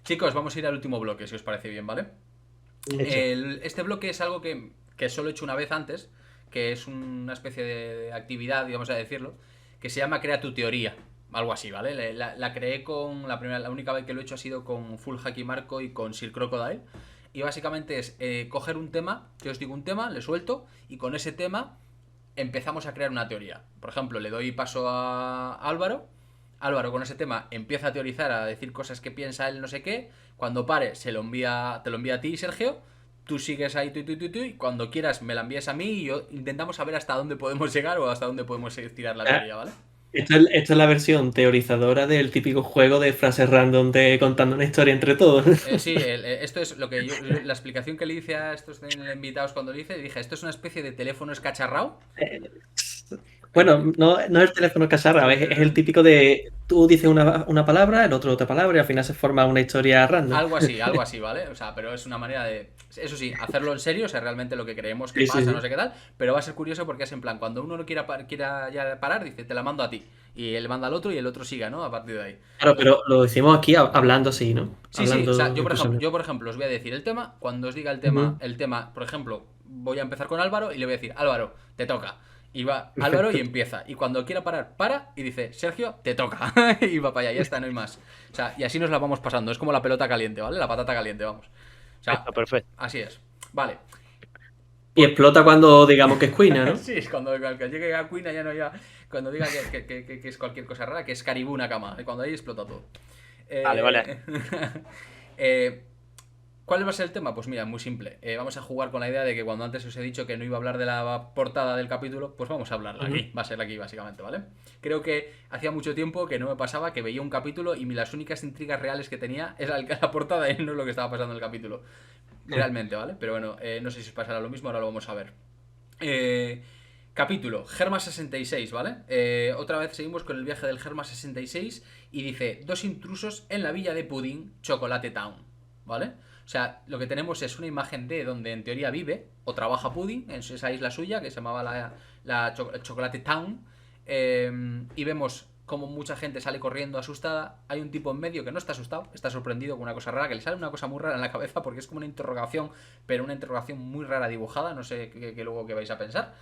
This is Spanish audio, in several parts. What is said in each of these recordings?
Chicos, vamos a ir al último bloque, si os parece bien, ¿vale? Este bloque es algo que solo he hecho una vez antes, que es una especie de actividad, digamos a decirlo, que se llama Crea tu teoría, algo así, ¿vale? La creé con la única vez que lo he hecho ha sido con Full Hacky Marco y con Sir Crocodile. Y básicamente es coger un tema, que os digo un tema, le suelto, y con ese tema empezamos a crear una teoría. Por ejemplo, le doy paso a Álvaro. Álvaro con ese tema empieza a teorizar, a decir cosas que piensa él, no sé qué. Cuando pare, te lo envía a ti, Sergio. Tú sigues ahí, y cuando quieras me la envías a mí y yo intentamos saber hasta dónde podemos llegar o hasta dónde podemos tirar la teoría, ¿vale? Esto es la versión teorizadora del típico juego de frases random de contando una historia entre todos. Sí, esto es lo que la explicación que le hice a estos invitados cuando le hice, dije, esto es una especie de teléfono escacharrado. Bueno, no es el teléfono cacharrado, es el típico de tú dices una palabra, el otro otra palabra y al final se forma una historia random. Algo así, ¿vale? O sea, pero es una manera de, eso sí, hacerlo en serio, o sea, realmente lo que creemos que Sí, pasa, sí, no sí. sé qué tal, pero va a ser curioso porque es en plan, cuando uno no quiera ya parar, dice, te la mando a ti, y él manda al otro y el otro siga, ¿no? A partir de ahí. Claro, pero lo decimos aquí hablando así, ¿no? Sí, o sea, Hablando inclusivamente. yo por ejemplo os voy a decir el tema, cuando os diga Ujú. el tema, por ejemplo, voy a empezar con Álvaro y le voy a decir, Álvaro, te toca. Y va Álvaro y Perfecto. empieza. Y cuando quiera parar, para y dice, Sergio, te toca. Y va para allá, ya está, no hay más. O sea, y así nos la vamos pasando. Es como la pelota caliente, ¿vale? La patata caliente, vamos. O sea, Perfecto, perfecto. así es. Vale. Y explota cuando digamos que es cuina, ¿no? Sí, es cuando que llegue a Cuina ya no ya. Cuando diga que es cualquier cosa rara, que es Caribú cama. Cuando ahí explota todo. Vale, vale. eh, ¿Cuál va a ser el tema? Pues mira, muy simple. Vamos a jugar con la idea de que cuando antes os he dicho que no iba a hablar de la portada del capítulo, pues vamos a hablarla aquí. Va a ser aquí, básicamente, ¿vale? Creo que hacía mucho tiempo que no me pasaba que veía un capítulo y las únicas intrigas reales que tenía era la portada y no lo que estaba pasando en el capítulo. Realmente, ¿vale? Pero bueno, no sé si os pasará lo mismo, ahora lo vamos a ver. Capítulo, Germa 66, ¿vale? Otra vez seguimos con el viaje del Germa 66 y dice, dos intrusos en la villa de Pudding, Chocolate Town, ¿vale? O sea, lo que tenemos es una imagen de donde en teoría vive o trabaja Pudding, en esa isla suya que se llamaba Chocolate Town, y vemos como mucha gente sale corriendo asustada. Hay un tipo en medio que no está asustado, está sorprendido con una cosa rara, que le sale una cosa muy rara en la cabeza porque es como una interrogación, pero una interrogación muy rara dibujada, no sé qué luego que vais a pensar.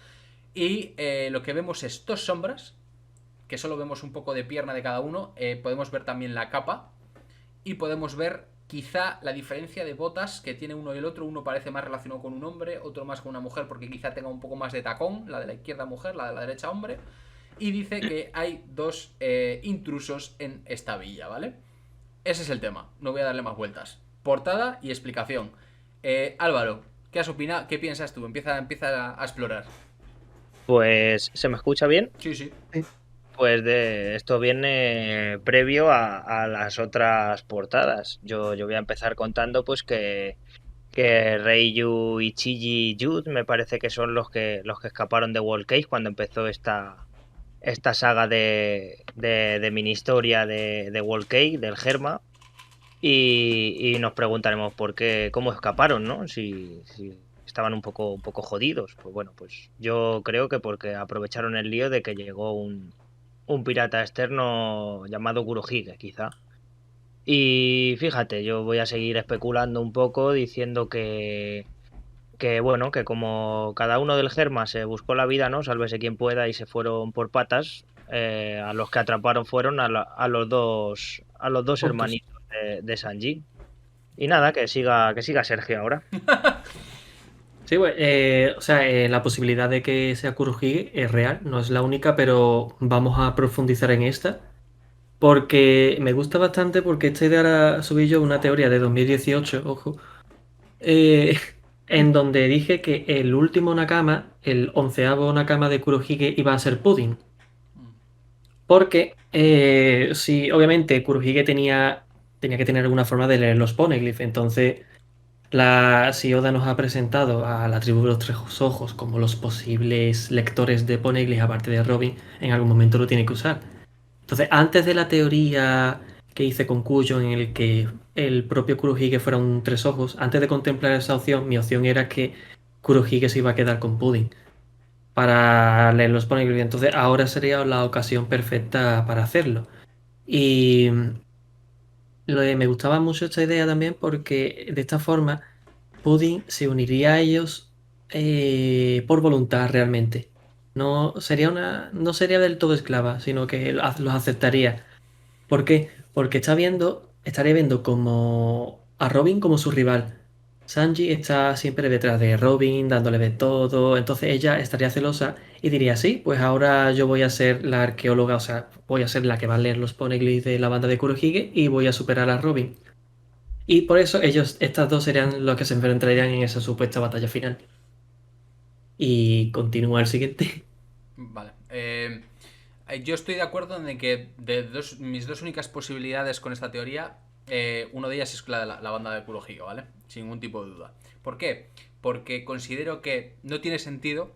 Y lo que vemos es dos sombras, que solo vemos un poco de pierna de cada uno. Podemos ver también la capa y podemos ver quizá la diferencia de botas que tiene uno y el otro. Uno parece más relacionado con un hombre, otro más con una mujer porque quizá tenga un poco más de tacón, la de la izquierda mujer, la de la derecha hombre. Y dice que hay dos intrusos en esta villa, ¿vale? Ese es el tema, no voy a darle más vueltas. Portada y explicación. Álvaro, ¿qué has opinado? ¿Qué piensas tú? Empieza a explorar. Pues, ¿se me escucha bien? Sí, sí. Pues esto viene previo a las otras portadas. Yo voy a empezar contando pues que Reiyu y Chiji Yud me parece que son los que escaparon de World Cage cuando empezó esta saga de mini historia de World Cage, del Germa. Y nos preguntaremos por qué, cómo escaparon, ¿no? Si estaban un poco jodidos. Pues bueno, pues yo creo que porque aprovecharon el lío de que llegó un pirata externo llamado Kurohige, quizá. Y fíjate, yo voy a seguir especulando un poco diciendo que bueno, que como cada uno del Germa se buscó la vida, ¿no? Sálvese quien pueda y se fueron por patas, a los que atraparon fueron a los dos Juntos. hermanitos de Sanji. Y nada, que siga Sergio ahora. Sí, pues, o sea, la posibilidad de que sea Kurohige es real, no es la única, pero vamos a profundizar en esta. Porque me gusta bastante porque esta idea la subí yo una teoría de 2018, ojo, eh, en donde dije que el último Nakama, el 11º Nakama de Kurohige iba a ser Pudding. Porque, sí, obviamente Kurohige tenía que tener alguna forma de leer los poneglyphs, entonces si Oda nos ha presentado a la tribu de los tres ojos como los posibles lectores de poneglyphs aparte de Robin, en algún momento lo tiene que usar. Entonces, antes de la teoría que hice con Cuyo en el que el propio Kurohige fuera un tres ojos, antes de contemplar esa opción, mi opción era que Kurohige se iba a quedar con Pudding para leer los poneglyphs. Entonces ahora sería la ocasión perfecta para hacerlo. Y me gustaba mucho esta idea también porque de esta forma Pudding se uniría a ellos por voluntad realmente. No sería del todo esclava, sino que los aceptaría. ¿Por qué? Porque estaría viendo como a Robin como su rival. Sanji está siempre detrás de Robin, dándole de todo, entonces ella estaría celosa y diría, sí, pues ahora yo voy a ser la arqueóloga, o sea, voy a ser la que va a leer los poneglyphs de la banda de Kurohige y voy a superar a Robin. Y por eso estas dos serían los que se enfrentarían en esa supuesta batalla final. Y continúa el siguiente. Vale. Yo estoy de acuerdo en que mis dos únicas posibilidades con esta teoría, una de ellas es la banda de Kurohige, ¿vale? Sin ningún tipo de duda. ¿Por qué? Porque considero que no tiene sentido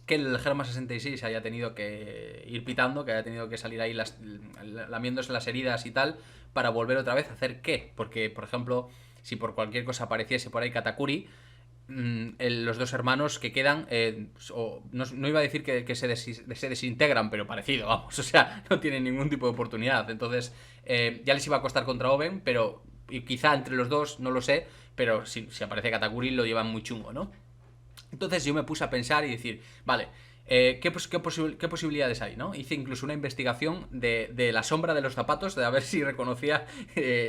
que el Germa 66 haya tenido que ir pitando, que haya tenido que salir ahí lamiéndose las heridas y tal, para volver otra vez a hacer qué. Porque, por ejemplo, si por cualquier cosa apareciese por ahí Katakuri, los dos hermanos que quedan, no iba a decir que se desintegran, pero parecido, vamos, o sea, no tienen ningún tipo de oportunidad. Entonces, ya les iba a costar contra Oben, pero y quizá entre los dos, no lo sé, pero si aparece Katakuri lo llevan muy chungo, ¿no? Entonces yo me puse a pensar y decir, vale, ¿qué posibilidades hay, no? Hice incluso una investigación de la sombra de los zapatos, de a ver si reconocía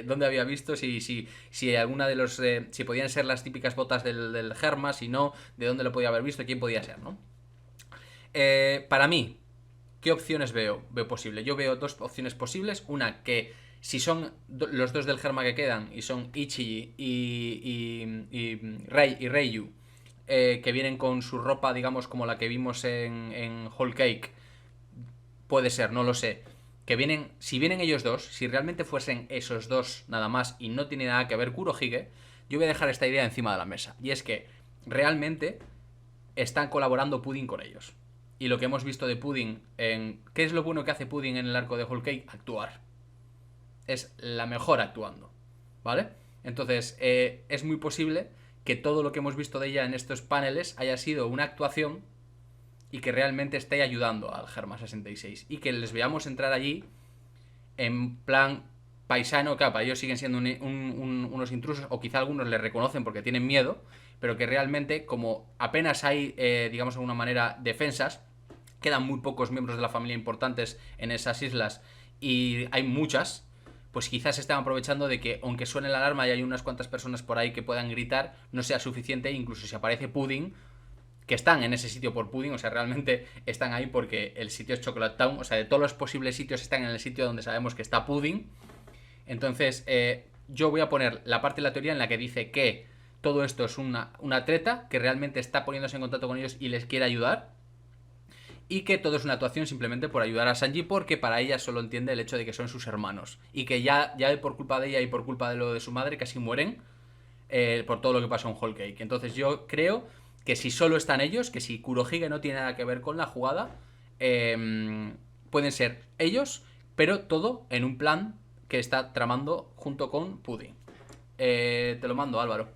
dónde había visto, si alguna de los... si podían ser las típicas botas del Germa, si no, de dónde lo podía haber visto, quién podía ser, ¿no? Para mí, ¿qué opciones veo posible? Yo veo dos opciones posibles. Una, que si son los dos del Germa que quedan, y son Ichi y Reiyu, que vienen con su ropa, digamos, como la que vimos en Whole Cake, puede ser, no lo sé. Que vienen, si vienen ellos dos, si realmente fuesen esos dos nada más y no tiene nada que ver Kurohige, yo voy a dejar esta idea encima de la mesa. Y es que realmente están colaborando Pudding con ellos. Y lo que hemos visto de Pudding en... ¿Qué es lo bueno que hace Pudding en el arco de Whole Cake? Actuar. Es la mejor actuando. ¿Vale? Entonces, es muy posible que todo lo que hemos visto de ella en estos paneles haya sido una actuación y que realmente esté ayudando al Germa 66. Y que les veamos entrar allí en plan paisano, claro, para ellos siguen siendo unos intrusos, o quizá algunos les reconocen porque tienen miedo, pero que realmente, como apenas hay, digamos de alguna manera, defensas, quedan muy pocos miembros de la familia importantes en esas islas y hay muchas, pues quizás están aprovechando de que, aunque suene la alarma y hay unas cuantas personas por ahí que puedan gritar, no sea suficiente, incluso si aparece Pudding, que están en ese sitio por Pudding, o sea, realmente están ahí porque el sitio es Chocolate Town, o sea, de todos los posibles sitios están en el sitio donde sabemos que está Pudding. Entonces, yo voy a poner la parte de la teoría en la que dice que todo esto es una treta, que realmente está poniéndose en contacto con ellos y les quiere ayudar, y que todo es una actuación simplemente por ayudar a Sanji, porque para ella solo entiende el hecho de que son sus hermanos, y que ya por culpa de ella y por culpa de lo de su madre casi mueren, por todo lo que pasó en Whole Cake. Entonces yo creo que si solo están ellos, que si Kurohige no tiene nada que ver con la jugada, pueden ser ellos, pero todo en un plan que está tramando junto con Pudding. Te lo mando, Álvaro.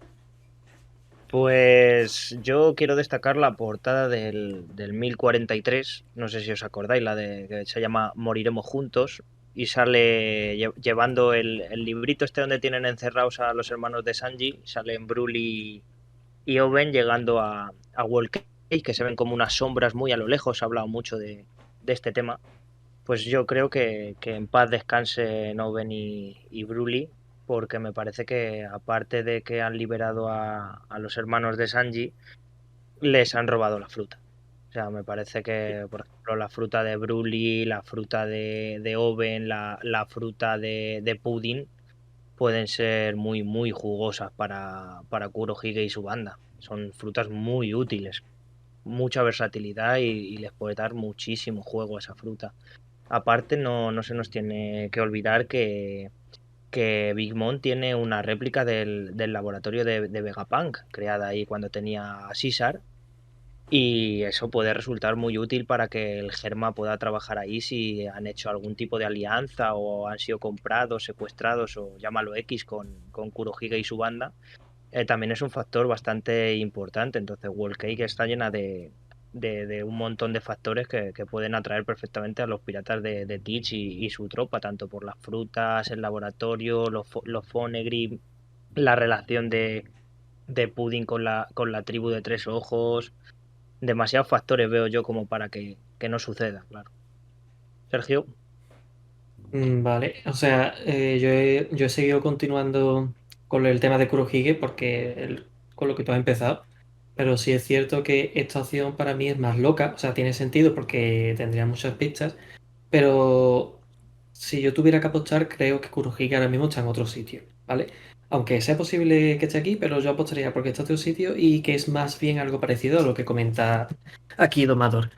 Pues yo quiero destacar la portada del 1043, no sé si os acordáis, la de que se llama Moriremos Juntos, y sale llevando el librito este donde tienen encerrados a los hermanos de Sanji, salen Broly y Oben llegando a Whole Cake, que se ven como unas sombras muy a lo lejos, se ha hablado mucho de este tema. Pues yo creo que en paz descansen Oben y Broly, porque me parece que aparte de que han liberado a los hermanos de Sanji, les han robado la fruta. O sea, me parece que, por ejemplo, la fruta de Broly, la fruta de Oben, la fruta de Pudding, pueden ser muy, muy jugosas para Kurohige y su banda. Son frutas muy útiles, mucha versatilidad y les puede dar muchísimo juego a esa fruta. Aparte, no se nos tiene que olvidar que Big Mom tiene una réplica del laboratorio de Vegapunk, creada ahí cuando tenía a Caesar, y eso puede resultar muy útil para que el Germa pueda trabajar ahí si han hecho algún tipo de alianza o han sido comprados, secuestrados o llámalo X con Kurohige y su banda. también es un factor bastante importante. Entonces, World Cake está llena de un montón de factores que pueden atraer perfectamente a los piratas de Teach y su tropa, tanto por las frutas, el laboratorio, los Fonegrim, la relación de Pudding con la tribu de tres ojos. Demasiados factores veo yo como para que no suceda, claro. Sergio. Vale, o sea, yo he seguido continuando con el tema de Kurohige porque con lo que tú has empezado, pero sí es cierto que esta opción para mí es más loca, o sea, tiene sentido porque tendría muchas pistas, pero si yo tuviera que apostar, creo que Kurohige ahora mismo está en otro sitio, ¿vale? Aunque sea posible que esté aquí, pero yo apostaría porque está en otro sitio y que es más bien algo parecido a lo que comenta aquí Domador.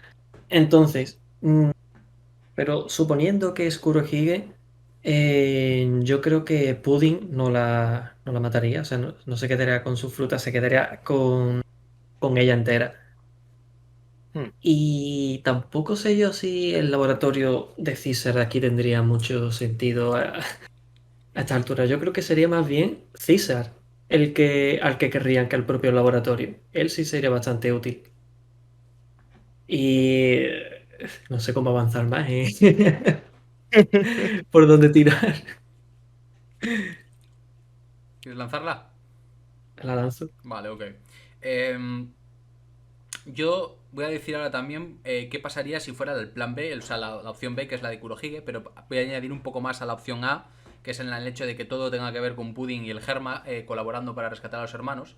Entonces, pero suponiendo que es Kurohige, yo creo que Pudding no la mataría, o sea, no se quedaría con su fruta, se quedaría con ella entera. Hmm. Y tampoco sé yo si el laboratorio de Caesar aquí tendría mucho sentido a esta altura. Yo creo que sería más bien Caesar al que querrían que el propio laboratorio. Él sí sería bastante útil. Y no sé cómo avanzar más, por dónde tirar. ¿Quieres lanzarla? La lanzo. Vale, ok. Em, yo voy a decir ahora también qué pasaría si fuera el plan B, o sea, la opción B, que es la de Kurohige, pero voy a añadir un poco más a la opción A, que es en el hecho de que todo tenga que ver con Pudding y el Germa colaborando para rescatar a los hermanos.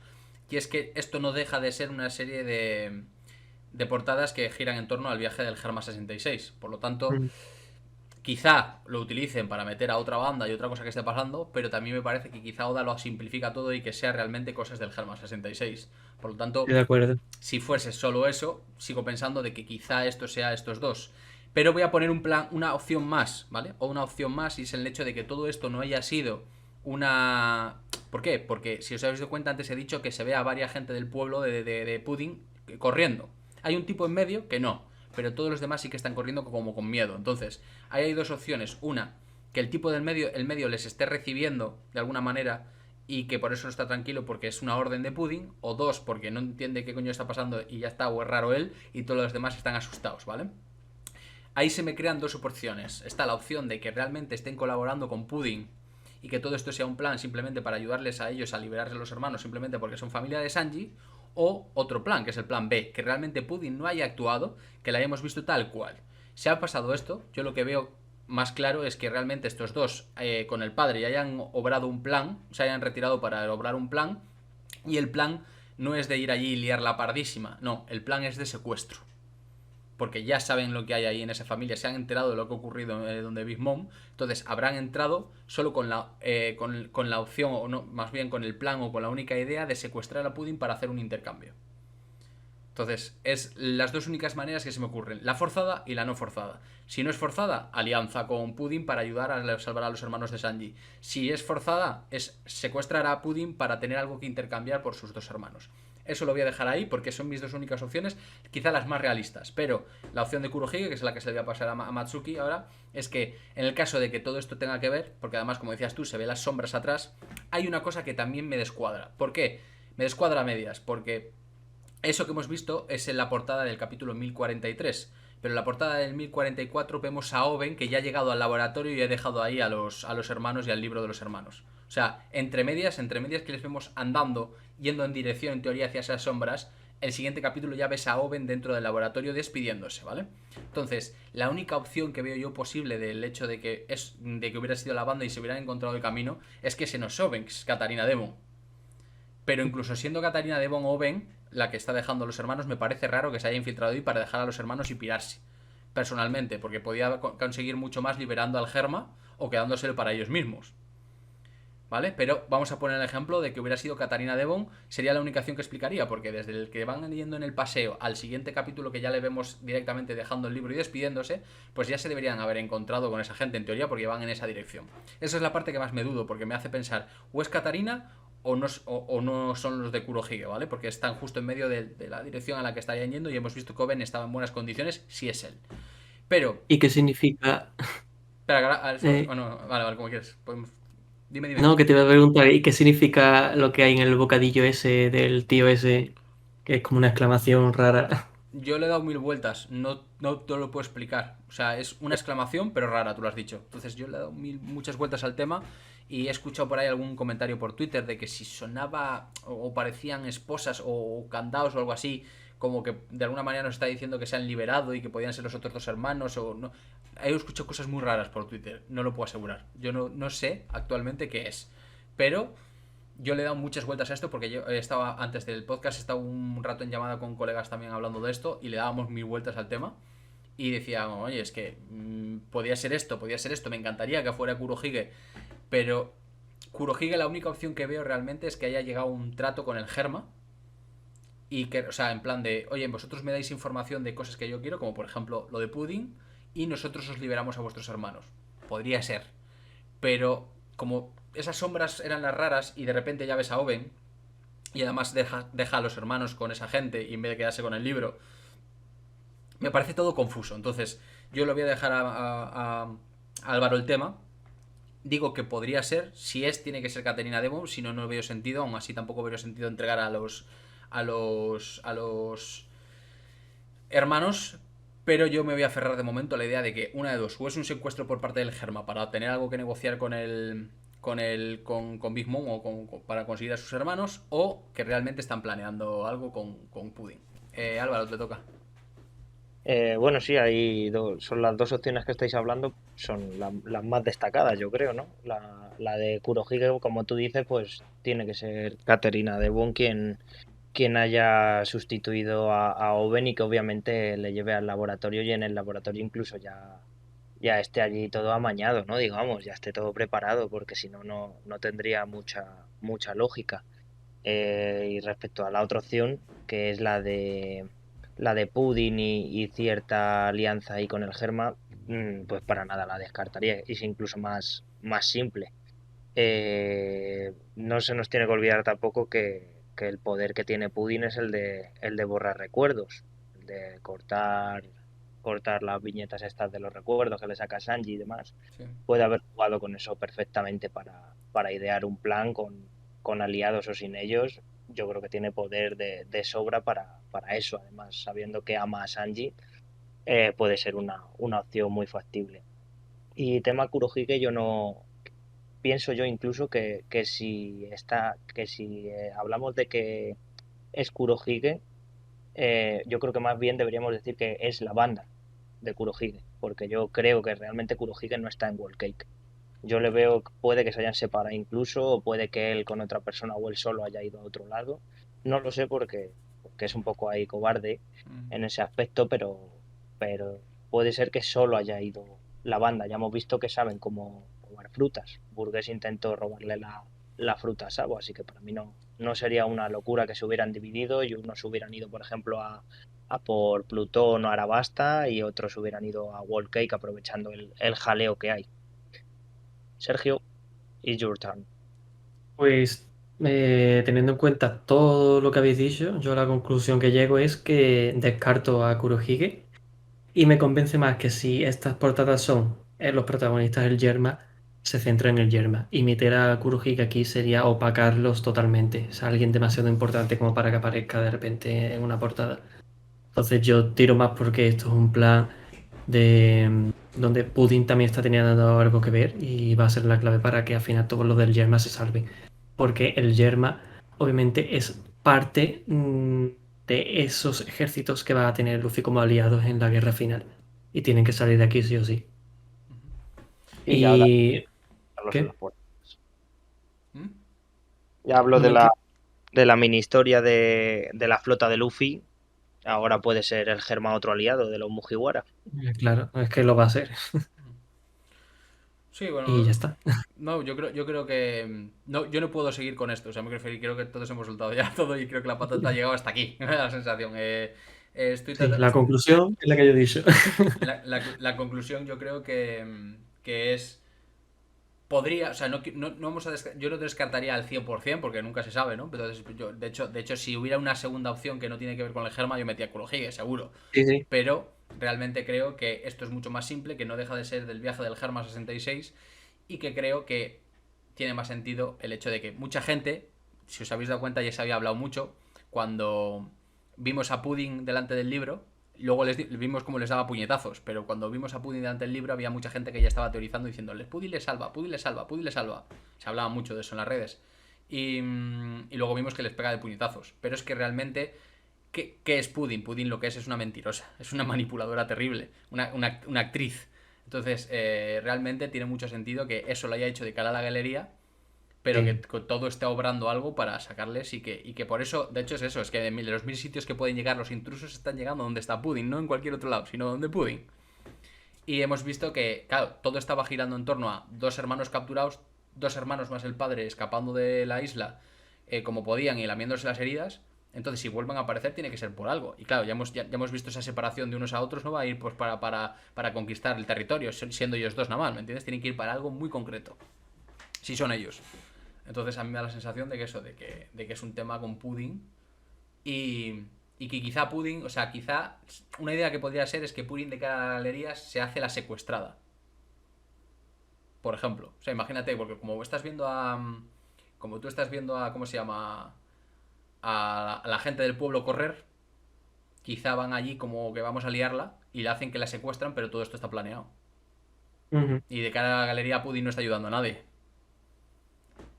Y es que esto no deja de ser una serie de portadas que giran en torno al viaje del Germa 66. Por lo tanto, Mm. quizá lo utilicen para meter a otra banda y otra cosa que esté pasando, pero también me parece que quizá Oda lo simplifica todo y que sea realmente cosas del Germa 66. Por lo Estoy tanto, de acuerdo. si fuese solo eso, sigo pensando de que quizá esto sea estos dos. Pero voy a poner un plan, una opción más, ¿vale? O una opción más, y es el hecho de que todo esto no haya sido una... ¿Por qué? Porque si os habéis dado cuenta, antes he dicho que se ve a varias gente del pueblo de Pudding corriendo. Hay un tipo en medio que no, pero todos los demás sí que están corriendo como con miedo. Entonces, ahí hay dos opciones. Una, que el tipo del medio, el medio les esté recibiendo de alguna manera y que por eso no está tranquilo porque es una orden de Pudding, o dos, porque no entiende qué coño está pasando y ya está, o es raro él, y todos los demás están asustados, ¿vale? Ahí se me crean dos opciones. Está la opción de que realmente estén colaborando con Pudding y que todo esto sea un plan simplemente para ayudarles a ellos a liberarse de los hermanos simplemente porque son familia de Sanji, o otro plan, que es el plan B, que realmente Pudding no haya actuado, que la hayamos visto tal cual. Si ha pasado esto, yo lo que veo más claro es que realmente estos dos con el padre ya hayan obrado un plan, se hayan retirado para obrar un plan, y el plan no es de ir allí y liar la pardísima, no, el plan es de secuestro. Porque ya saben lo que hay ahí en esa familia, se han enterado de lo que ha ocurrido donde Big Mom, entonces habrán entrado solo con la opción, o no, más bien con el plan o con la única idea de secuestrar a Pudding para hacer un intercambio. Entonces, es las dos únicas maneras que se me ocurren, la forzada y la no forzada. Si no es forzada, alianza con Pudding para ayudar a salvar a los hermanos de Sanji. Si es forzada, es secuestrar a Pudding para tener algo que intercambiar por sus dos hermanos. Eso lo voy a dejar ahí porque son mis dos únicas opciones, quizá las más realistas. Pero la opción de Kurohige, que es la que se le voy a pasar a Matsuki ahora, es que en el caso de que todo esto tenga que ver, porque además, como decías tú, se ve las sombras atrás, hay una cosa que también me descuadra. ¿Por qué? Me descuadra a medias, porque eso que hemos visto es en la portada del capítulo 1043. Pero en la portada del 1044 vemos a Oben que ya ha llegado al laboratorio y ha dejado ahí a los hermanos y al libro de los hermanos. O sea, entre medias que les vemos andando, yendo en dirección en teoría hacia esas sombras, el siguiente capítulo ya ves a Oben dentro del laboratorio despidiéndose, ¿vale? Entonces, la única opción que veo yo posible del hecho de que hubiera sido la banda y se hubieran encontrado el camino es que se nos Oben, que es Katarina Demon. Pero incluso siendo Katarina Devon o Ben la que está dejando a los hermanos, me parece raro que se haya infiltrado ahí para dejar a los hermanos y pirarse. Personalmente, porque podía conseguir mucho más liberando al Germa o quedándoselo para ellos mismos. ¿Vale? Pero vamos a poner el ejemplo de que hubiera sido Katarina Devon, sería la única opción que explicaría, porque desde el que van yendo en el paseo al siguiente capítulo que ya le vemos directamente dejando el libro y despidiéndose, pues ya se deberían haber encontrado con esa gente en teoría porque van en esa dirección. Esa es la parte que más me dudo, porque me hace pensar, o es Katarina o no son los de Kurohige, ¿vale? Porque están justo en medio de la dirección a la que estarían yendo y hemos visto que Oben estaba en buenas condiciones, si es él. Pero, ¿Y qué significa? espera, eh, bueno, vale, como quieres, podemos... Dime, dime. No, que te iba a preguntar, ¿y qué significa lo que hay en el bocadillo ese del tío ese? Que es como una exclamación rara. Yo le he dado mil vueltas, no te lo puedo explicar. O sea, es una exclamación, pero rara, tú lo has dicho. Entonces yo le he dado muchas vueltas al tema y he escuchado por ahí algún comentario por Twitter de que si sonaba o parecían esposas o candados o algo así, como que de alguna manera nos está diciendo que se han liberado y que podían ser los otros dos hermanos o no. He escuchado cosas muy raras por Twitter, no lo puedo asegurar. Yo no sé actualmente qué es. Pero yo le he dado muchas vueltas a esto porque yo estaba antes del podcast, estaba un rato en llamada con colegas también hablando de esto y le dábamos mil vueltas al tema y decíamos, oye, es que podía ser esto, me encantaría que fuera Kurohige, pero Kurohige la única opción que veo realmente es que haya llegado a un trato con el Germa y que, o sea, en plan de, oye, vosotros me dais información de cosas que yo quiero, como por ejemplo lo de Pudding, y nosotros os liberamos a vuestros hermanos. Podría ser, pero como esas sombras eran las raras y de repente ya ves a Oben y además deja a los hermanos con esa gente y en vez de quedarse con el libro, me parece todo confuso. Entonces, yo lo voy a dejar a Álvaro el tema. Digo que podría ser, si es, tiene que ser Caterina Devon, si no, no veo sentido, aún así tampoco veo sentido entregar a los hermanos, pero yo me voy a aferrar de momento a la idea de que una de dos, o es un secuestro por parte del Germa para tener algo que negociar con Big Mom o para conseguir a sus hermanos, o que realmente están planeando algo con Pudding. Álvaro, te toca. Bueno, sí, son las dos opciones que estáis hablando, son las más destacadas, yo creo, ¿no? La de Kurohige, como tú dices, pues tiene que ser Caterina de Bon quien haya sustituido a Owen y que obviamente le lleve al laboratorio y en el laboratorio incluso ya esté allí todo amañado, ¿no? Digamos, ya esté todo preparado, porque si no, no tendría mucha lógica. Y respecto a la otra opción, que es la de Pudding y cierta alianza ahí con el Germa, pues para nada la descartaría. Es incluso más simple. No se nos tiene que olvidar tampoco que el poder que tiene Pudding es el de borrar recuerdos, el de cortar las viñetas estas de los recuerdos que le saca Sanji y demás. Sí. Puede haber jugado con eso perfectamente para idear un plan con aliados o sin ellos. Yo creo que tiene poder de sobra para eso. Además, sabiendo que ama a Sanji, puede ser una opción muy factible. Y tema Kurohige, yo no pienso yo incluso que si hablamos de que es Kurohige, yo creo que más bien deberíamos decir que es la banda de Kurohige, porque yo creo que realmente Kurohige no está en Whole Cake. Yo le veo, puede que se hayan separado incluso, o puede que él con otra persona o él solo haya ido a otro lado. No lo sé porque es un poco ahí cobarde Mm. en ese aspecto, pero puede ser que solo haya ido la banda. Ya hemos visto que saben cómo robar frutas. Burgess intentó robarle la fruta a Sabo, así que para mí no sería una locura que se hubieran dividido y unos hubieran ido, por ejemplo, a por Plutón o Arabasta y otros hubieran ido a Whole Cake aprovechando el jaleo que hay. Sergio, it's your turn. Pues teniendo en cuenta todo lo que habéis dicho, yo la conclusión que llego es que descarto a Kurohige y me convence más que si estas portadas son los protagonistas del Yerma, se centra en el Yerma. Y meter a Kurohige aquí sería opacarlos totalmente. O sea, alguien demasiado importante como para que aparezca de repente en una portada. Entonces yo tiro más porque esto es un plan donde Pudding también está teniendo algo que ver y va a ser la clave para que al final todos los del Yerma se salven. Porque el Yerma obviamente es parte de esos ejércitos que va a tener Luffy como aliados en la guerra final. Y tienen que salir de aquí sí o sí. Y ya hablar ¿Y Carlos en las qué? puertas. ¿Mm? Ya hablo No de me la, enti- de la mini historia de la flota de Luffy. Ahora puede ser el Germa otro aliado de los Mugiwara. Claro, es que lo va a hacer. Sí, Y ya bueno, está. no, yo creo que no, yo no puedo seguir con esto. O sea, creo que todos hemos soltado ya todo y creo que la patata ha llegado hasta aquí. Me da la sensación. Estoy Sí, la conclusión es la que yo he dicho. la conclusión yo creo que es podría, o sea, no vamos a yo no descartaría al 100% porque nunca se sabe, ¿no? Entonces, yo, de hecho, si hubiera una segunda opción que no tiene que ver con el Germa, yo metía Kurohige, seguro. Sí, sí. Pero realmente creo que esto es mucho más simple, que no deja de ser del viaje del Germa 66 y que creo que tiene más sentido el hecho de que mucha gente, si os habéis dado cuenta, ya se había hablado mucho, cuando vimos a Pudding delante del libro, luego vimos cómo les daba puñetazos, pero cuando vimos a Pudding delante del libro había mucha gente que ya estaba teorizando diciéndoles, Pudding le salva, Pudding le salva, Pudding le salva. Se hablaba mucho de eso en las redes. Y luego vimos que les pega de puñetazos. Pero es que realmente, ¿qué es Pudding? Pudding lo que es una mentirosa, es una manipuladora terrible, una actriz. Entonces, realmente tiene mucho sentido que eso lo haya hecho de cara a la galería, pero que todo esté obrando algo para sacarles y que por eso, de hecho es eso, es que de los 1000 sitios que pueden llegar los intrusos están llegando donde está Pudding, no en cualquier otro lado, sino donde Pudding. Y hemos visto que, claro, todo estaba girando en torno a 2 hermanos capturados, 2 hermanos más el padre escapando de la isla como podían y lamiéndose las heridas. Entonces, si vuelven a aparecer, tiene que ser por algo. Y claro, ya hemos visto esa separación de unos a otros, no va a ir pues para conquistar el territorio, siendo ellos 2 nada más, ¿me entiendes? Tienen que ir para algo muy concreto. Si son ellos. Entonces a mí me da la sensación de que eso, de que es un tema con Pudding y que quizá Pudding, o sea, quizá una idea que podría ser es que Pudding de cara a la galería se hace la secuestrada. Por ejemplo, o sea, imagínate, porque como tú estás viendo a, ¿cómo se llama? A la gente del pueblo correr, quizá van allí como que vamos a liarla y le hacen que la secuestran, pero todo esto está planeado. Y de cara a la galería Pudding no está ayudando a nadie.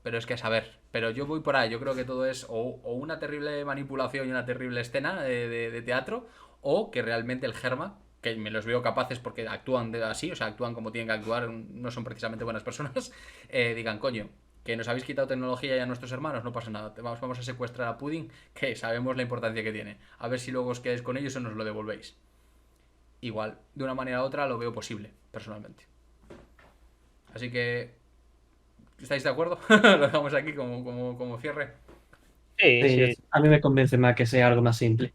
Pero es que a saber. Pero yo voy por ahí. Yo creo que todo es o una terrible manipulación y una terrible escena de teatro, o que realmente el Germa, que me los veo capaces porque actúan así, o sea, actúan como tienen que actuar, no son precisamente buenas personas, digan, coño, que nos habéis quitado tecnología ya a nuestros hermanos, no pasa nada, vamos a secuestrar a Pudding, que sabemos la importancia que tiene. A ver si luego os quedáis con ellos o nos lo devolvéis. Igual, de una manera u otra lo veo posible, personalmente. Así que ¿estáis de acuerdo? Lo dejamos aquí como cierre. Sí, sí, A mí me convence más que sea algo más simple.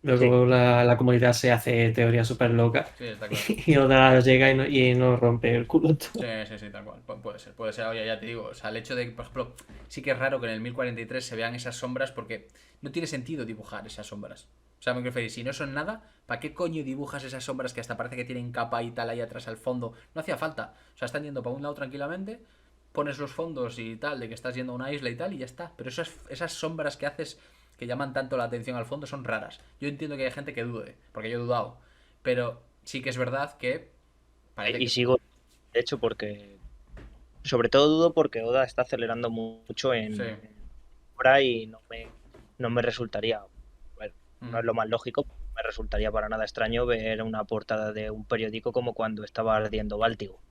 Luego sí. la comunidad se hace teoría súper loca Sí, está claro. y Oda llega y nos rompe el culo Sí, todo. sí, tal cual. Puede ser, oye, ya te digo. O sea, el hecho de que, por ejemplo, sí que es raro que en el 1043 se vean esas sombras porque no tiene sentido dibujar esas sombras. O sea, me refiero, si no son nada, ¿para qué coño dibujas esas sombras que hasta parece que tienen capa y tal ahí atrás al fondo? No hacía falta. O sea, están yendo para un lado tranquilamente, pones los fondos y tal, de que estás yendo a una isla y tal, y ya está. Pero esas sombras que haces que llaman tanto la atención al fondo son raras. Yo entiendo que hay gente que dude, porque yo he dudado. Pero sí que es verdad que parece Y que... sigo, de hecho, porque sobre todo dudo porque Oda está acelerando mucho Sí. en obra y no me resultaría, bueno, no es lo más lógico, no me resultaría para nada extraño ver una portada de un periódico como cuando estaba ardiendo Báltico.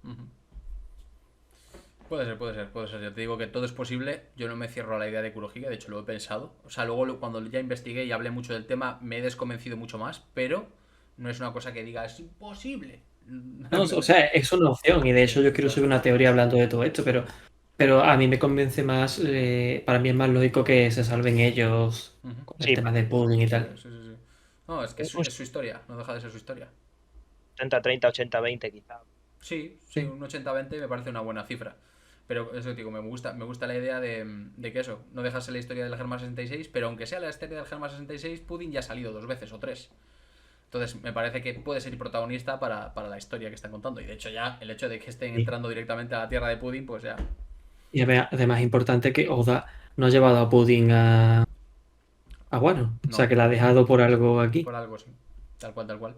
Puede ser. Ya te digo que todo es posible. Yo no me cierro a la idea de Kurohige, de hecho lo he pensado. O sea, luego cuando ya investigué y hablé mucho del tema, me he desconvencido mucho más, pero no es una cosa que diga, es imposible. No, o sea, es una opción y de hecho yo quiero subir una teoría hablando de todo esto, pero a mí me convence más, para mí es más lógico que se salven ellos con el Sí, tema de Pudding y Sí, tal. sí, sí, sí. No, es que es su historia, no deja de ser su historia. 70-30, 80-20 quizá. Sí, Sí. un 80-20 me parece una buena cifra. Pero eso digo, me gusta la idea de que eso, no dejarse la historia del Germa 66, pero aunque sea la historia del Germa 66, Pudding ya ha salido 2 veces o 3. Entonces me parece que puede ser protagonista para la historia que están contando. Y de hecho ya el hecho de que estén Sí. entrando directamente a la tierra de Pudding, pues ya... Y además es importante que Oda no ha llevado a Pudding a Wano. O sea, No, que la ha dejado por algo aquí. por algo sí. Tal cual, tal cual.